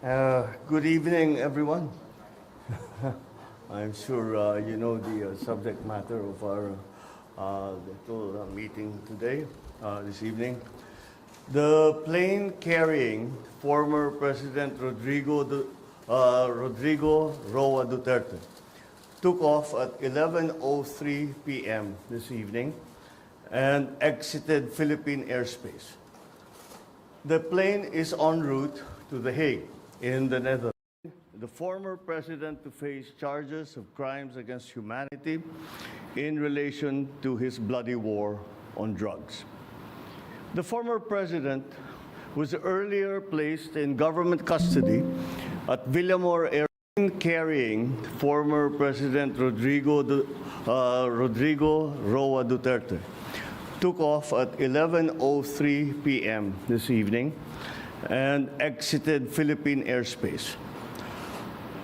Good evening, everyone. I'm sure you know the subject matter of our little meeting today, this evening. The plane carrying former President Rodrigo Roa Duterte took off at 11:03 p.m. this evening and exited Philippine airspace. The plane is en route to The Hague in the Netherlands. The former president to face charges of crimes against humanity in relation to his bloody war on drugs. The former president was earlier placed in government custody at Villamor Airport, carrying former President Rodrigo Roa Duterte took off at 11:03 p.m. this evening and exited Philippine airspace.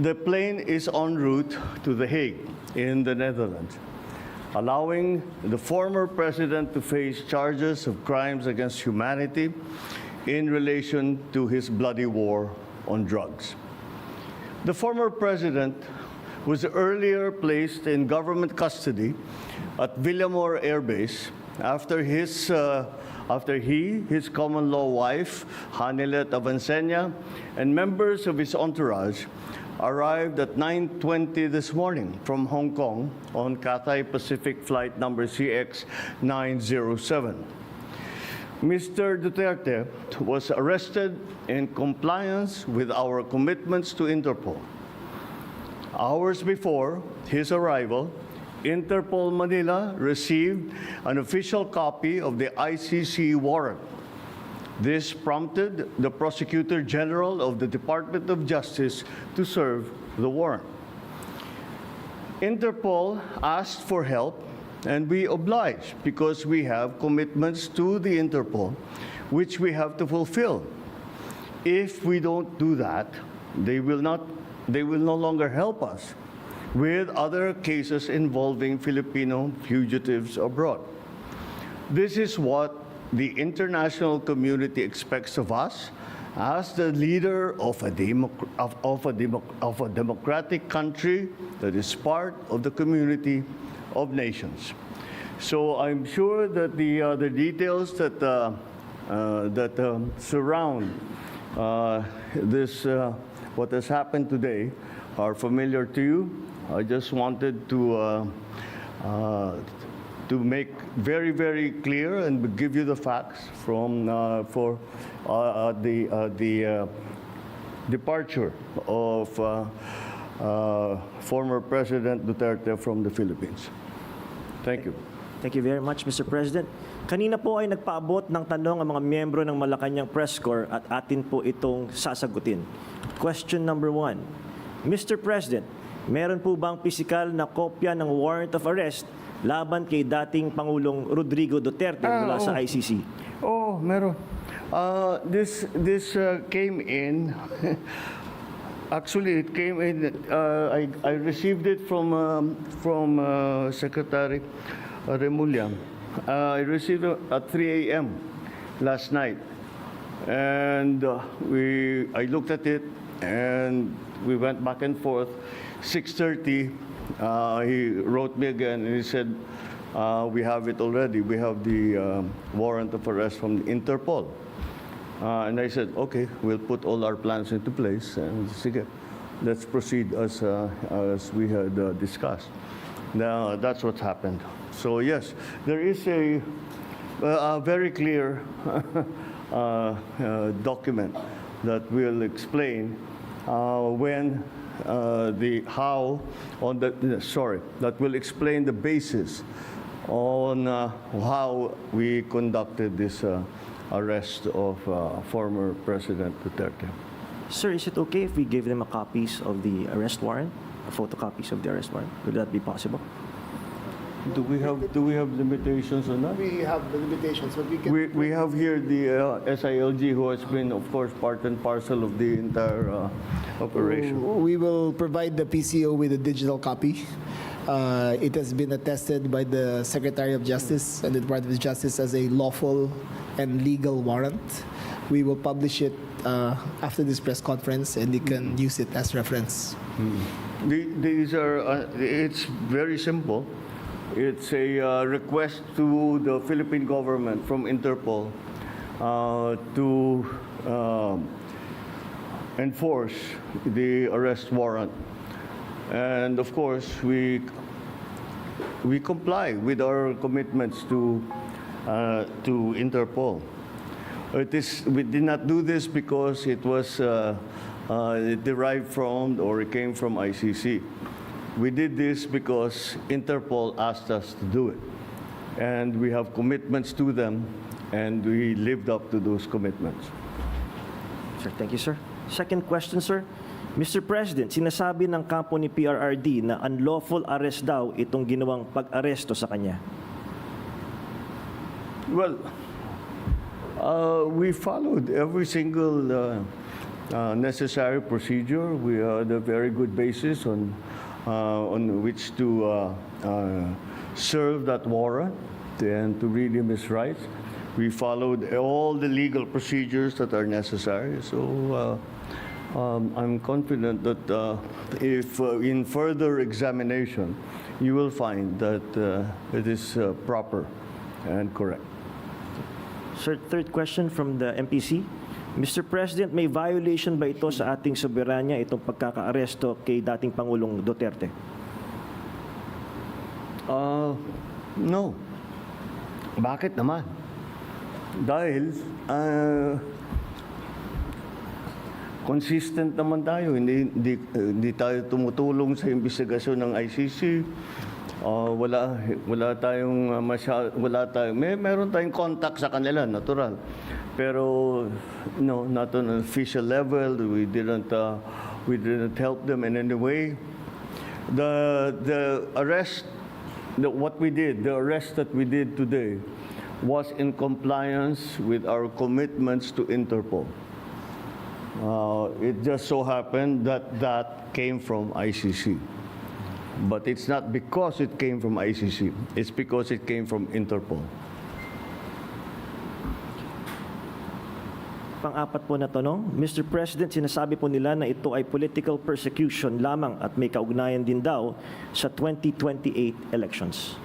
The plane is en route to The Hague in the Netherlands, allowing the former president to face charges of crimes against humanity in relation to his bloody war on drugs. The former president was earlier placed in government custody at Villamor Air Base after his common-law wife, Hanilet Avancenia, and members of his entourage arrived at 9:20 this morning from Hong Kong on Cathay Pacific flight number CX-907. Mr. Duterte was arrested in compliance with our commitments to Interpol. Hours before his arrival, Interpol Manila received an official copy of the ICC warrant. This prompted the Prosecutor General of the Department of Justice to serve the warrant. Interpol asked for help, and we obliged because we have commitments to the Interpol, which we have to fulfill. If we don't do that, they will no longer help us with other cases involving Filipino fugitives abroad. This is what the international community expects of us as the leader of a democratic country that is part of the community of nations. So I'm sure that the details that surround this what has happened today are familiar to you. I just wanted to make very, very clear and give you the facts from for the departure of former President Duterte from the Philippines. Thank you. Thank you very much, Mr. President. Kanina po ay nagpaabot ng tanong ang mga miyembro ng Malacanang Press Corps at atin po itong sasagutin. Question number 1. Mr. President, meron po bang pisikal na kopya ng warrant of arrest laban kay dating Pangulong Rodrigo Duterte mula sa ICC? Oh, meron. This came in. Actually, it came in. I received it from Secretary Remulla. I received it at 3 a.m. last night, and I looked at it, and we went back and forth. 6:30, he wrote me again, and he said, we have it already. We have the warrant of arrest from Interpol. And I said, okay, we'll put all our plans into place, and sige, let's proceed as we had discussed. Now, that's what happened. So yes, there is a very clear document that will explain that will explain the basis on how we conducted this arrest of former President Duterte. Sir, is it okay if we give them copies of the arrest warrant, photocopies of the arrest warrant? Would that be possible? Do we have limitations on that? We have the limitations, but we can. We have here the SILG, who has been, of course, part and parcel of the entire operation. We will provide the PCO with a digital copy. It has been attested by the Secretary of Justice and the Department of Justice as a lawful and legal warrant. we will publish it after this press conference, and you can use it as reference. These are, it's very simple. It's a request to the Philippine government from Interpol to enforce the arrest warrant. And of course, we comply with our commitments to Interpol. We did not do this because it was derived from or it came from ICC. We did this because Interpol asked us to do it. And we have commitments to them, and we lived up to those commitments. Sir, thank you, sir. Second question, sir. Mr. President, sinasabi ng kampo ni PRRD na unlawful arrest daw itong ginawang pag-aresto sa kanya. Well, we followed every single necessary procedure. We had a very good basis on which to serve that warrant and to read him his rights. We followed all the legal procedures that are necessary. So I'm confident that if in further examination, you will find that it is proper and correct. Sir, third question from the MPC. Mr. President, may violation ba ito sa ating soberanya, itong pagkakaaresto kay dating Pangulong Duterte? No. Bakit naman? Dahil consistent naman tayo. Hindi tayo tumutulong sa investigasyon ng ICC. Meron tayong contact sa kanila, natural. Pero no, not on an official level. We didn't help them in any way. The arrest that we did today was in compliance with our commitments to Interpol. It just so happened that came from ICC. But it's not because it came from ICC. It's because it came from Interpol. Pang-apat po na tanong, Mr. President, sinasabi po nila na ito ay political persecution lamang at may kaugnayan din daw sa 2028 elections.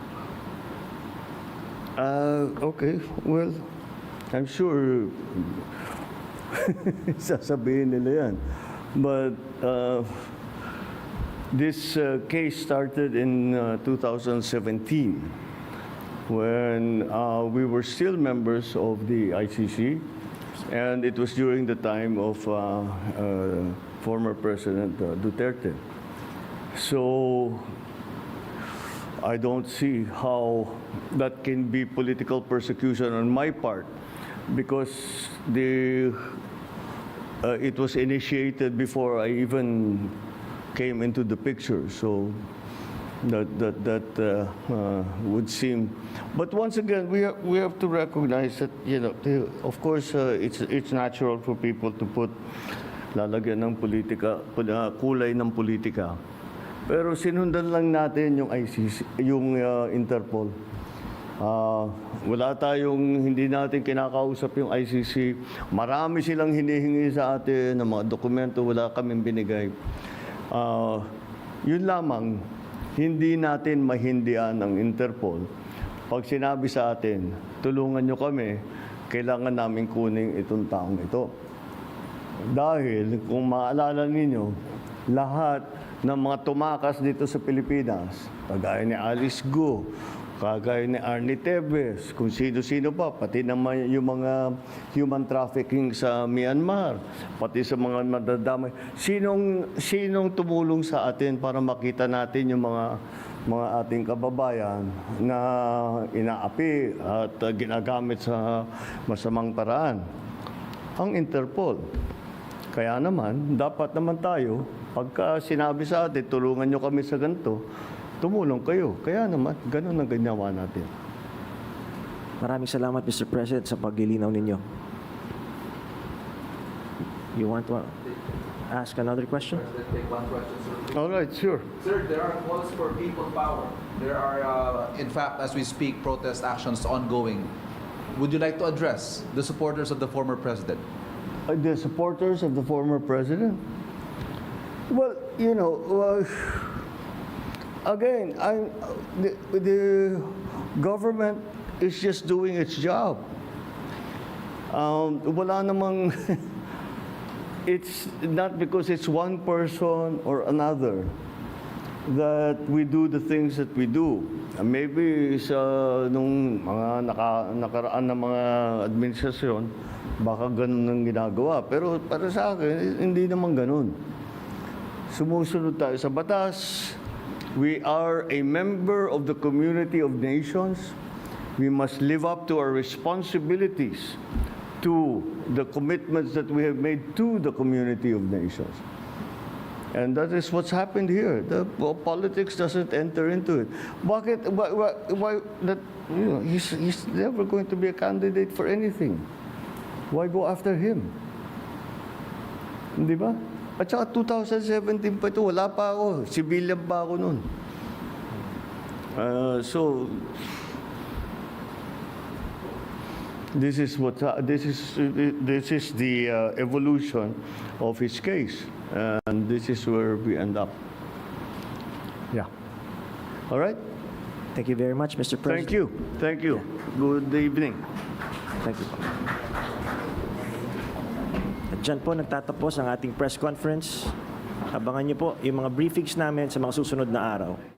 Okay, well, I'm sure sasabihin nila yan. But this case started in 2017 when we were still members of the ICC, and it was during the time of former President Duterte. So I don't see how that can be political persecution on my part, because it was initiated before I even came into the picture. So that would seem. But once again, we have to recognize that, you know, of course, it's natural for people to put lalagyan ng politika, kulay ng politika. Pero sinundan lang natin yung ICC, yung Interpol. Wala tayong, hindi natin kinakausap yung ICC. Marami silang hinihingi sa atin ng mga dokumento, wala kaming binigay. Yun lamang, hindi natin mahindian ang Interpol. Pag sinabi sa atin, tulungan nyo kami, kailangan namin kunin itong taong ito. Dahil, kung maalala ninyo, lahat ng mga tumakas dito sa Pilipinas, kagaya ni Alice Go, kagaya ni Arnie Tevez, kung sino-sino pa, pati naman yung mga human trafficking sa Myanmar, pati sa mga madadamay. Sinong tumulong sa atin para makita natin yung mga ating kababayan na inaapi at ginagamit sa masamang paraan? Ang Interpol. Kaya naman, dapat naman tayo, pagka sinabi sa atin, tulungan nyo kami sa ganito, tumulong kayo. Kaya naman, ganun ang ginawa natin. Maraming salamat, Mr. President, sa paglilinaw ninyo. You want to ask another question? President, take one question, sir. All right, sure. Sir, there are calls for people power. There are, in fact, as we speak, protest actions ongoing. would you like to address the supporters of the former president? The supporters of the former president? Well, you know, again, the government is just doing its job. Wala namang, it's not because it's one person or another that we do the things that we do. Maybe sa nung mga nakaraan na mga administrasyon, baka ganun ang ginagawa. Pero para sa akin, hindi naman ganun. Sumusunod tayo sa batas. We are a member of the community of nations. We must live up to our responsibilities, to the commitments that we have made to the community of nations. And that is what's happened here. The politics doesn't enter into it. Bakit? Why that? You know, he's never going to be a candidate for anything. Why go after him? Di ba? At saka 2017 pa ito, wala pa ako. Civilian pa ako noon. So this is the evolution of his case, and this is where we end up. Yeah. All right. Thank you very much, Mr. President. Thank you. Thank you. Good evening. Thank you. At dyan po nagtatapos ang ating press conference. Abangan niyo po yung mga briefings namin sa mga susunod na araw.